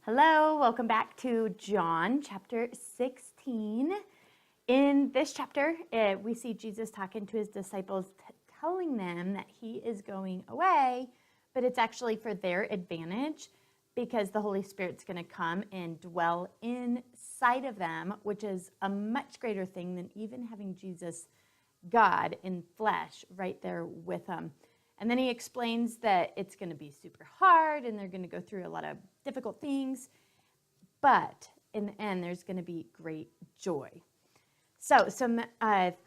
Hello, welcome back to John chapter 16. In this chapter, we see Jesus talking to his disciples, telling them that he is going away, but it's actually for their advantage because the Holy Spirit's going to come and dwell inside of them, which is a much greater thing than even having Jesus, God in flesh, right there with them. And then he explains that it's going to be super hard and they're going to go through a lot of difficult things, but in the end, there's going to be great joy. So some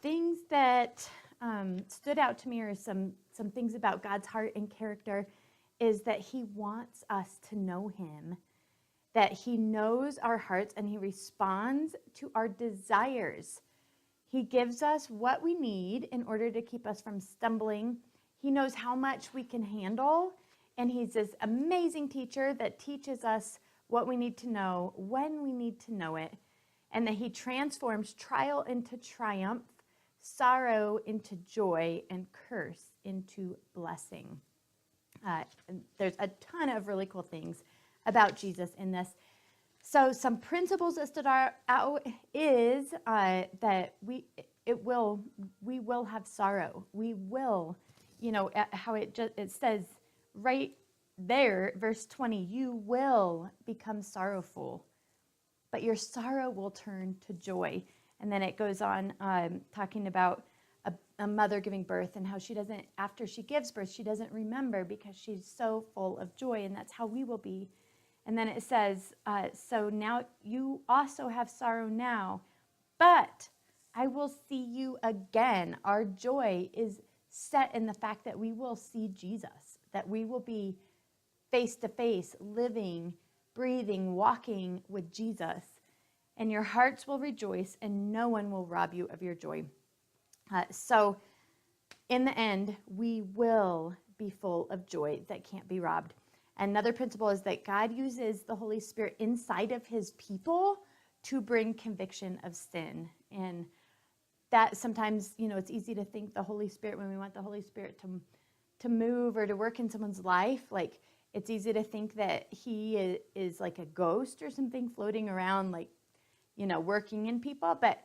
things that stood out to me, or some things about God's heart and character, is that he wants us to know him, that he knows our hearts and he responds to our desires. He gives us what we need in order to keep us from stumbling. He knows how much we can handle, and he's this amazing teacher that teaches us what we need to know, when we need to know it, and that he transforms trial into triumph, sorrow into joy, and curse into blessing. There's a ton of really cool things about Jesus in this. So some principles that stood out is that we will have sorrow. We will. How it says right there, verse 20, you will become sorrowful, but your sorrow will turn to joy. And then it goes on talking about a mother giving birth and how after she gives birth, she doesn't remember because she's so full of joy, and that's how we will be. And then it says, so now you also have sorrow now, but I will see you again. Our joy is set in the fact that we will see Jesus, that we will be face to face, living, breathing, walking with Jesus, and your hearts will rejoice and no one will rob you of your joy. So in the end, we will be full of joy that can't be robbed. Another principle is that God uses the Holy Spirit inside of his people to bring conviction of sin. And that sometimes, it's easy to think the Holy Spirit, when we want the Holy Spirit to move or to work in someone's life, like it's easy to think that he is like a ghost or something floating around, like, working in people. But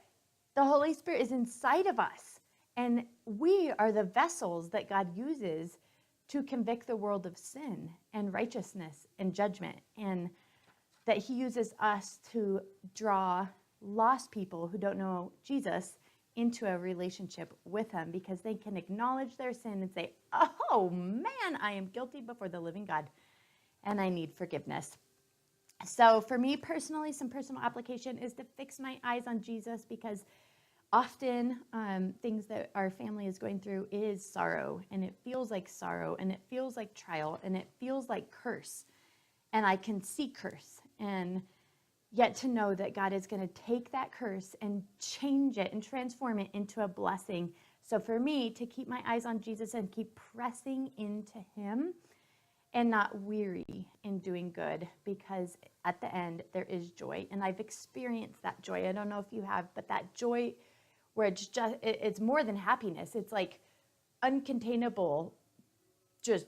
the Holy Spirit is inside of us, and we are the vessels that God uses to convict the world of sin and righteousness and judgment, and that he uses us to draw lost people who don't know Jesus into a relationship with him, because they can acknowledge their sin and say, oh man, I am guilty before the living God and I need forgiveness. So for me personally, some personal application is to fix my eyes on Jesus, because often things that our family is going through is sorrow, and it feels like sorrow, and it feels like trial, and it feels like curse, and I can see curse, and yet to know that God is going to take that curse and change it and transform it into a blessing. So for me, to keep my eyes on Jesus and keep pressing into him and not weary in doing good, because at the end there is joy. And I've experienced that joy. I don't know if you have, but that joy where it's more than happiness. It's like uncontainable, just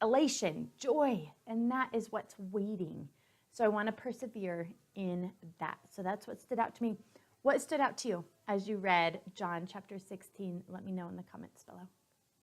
elation, joy. And that is what's waiting. So I want to persevere in that. So that's what stood out to me. What stood out to you as you read John chapter 16? Let me know in the comments below.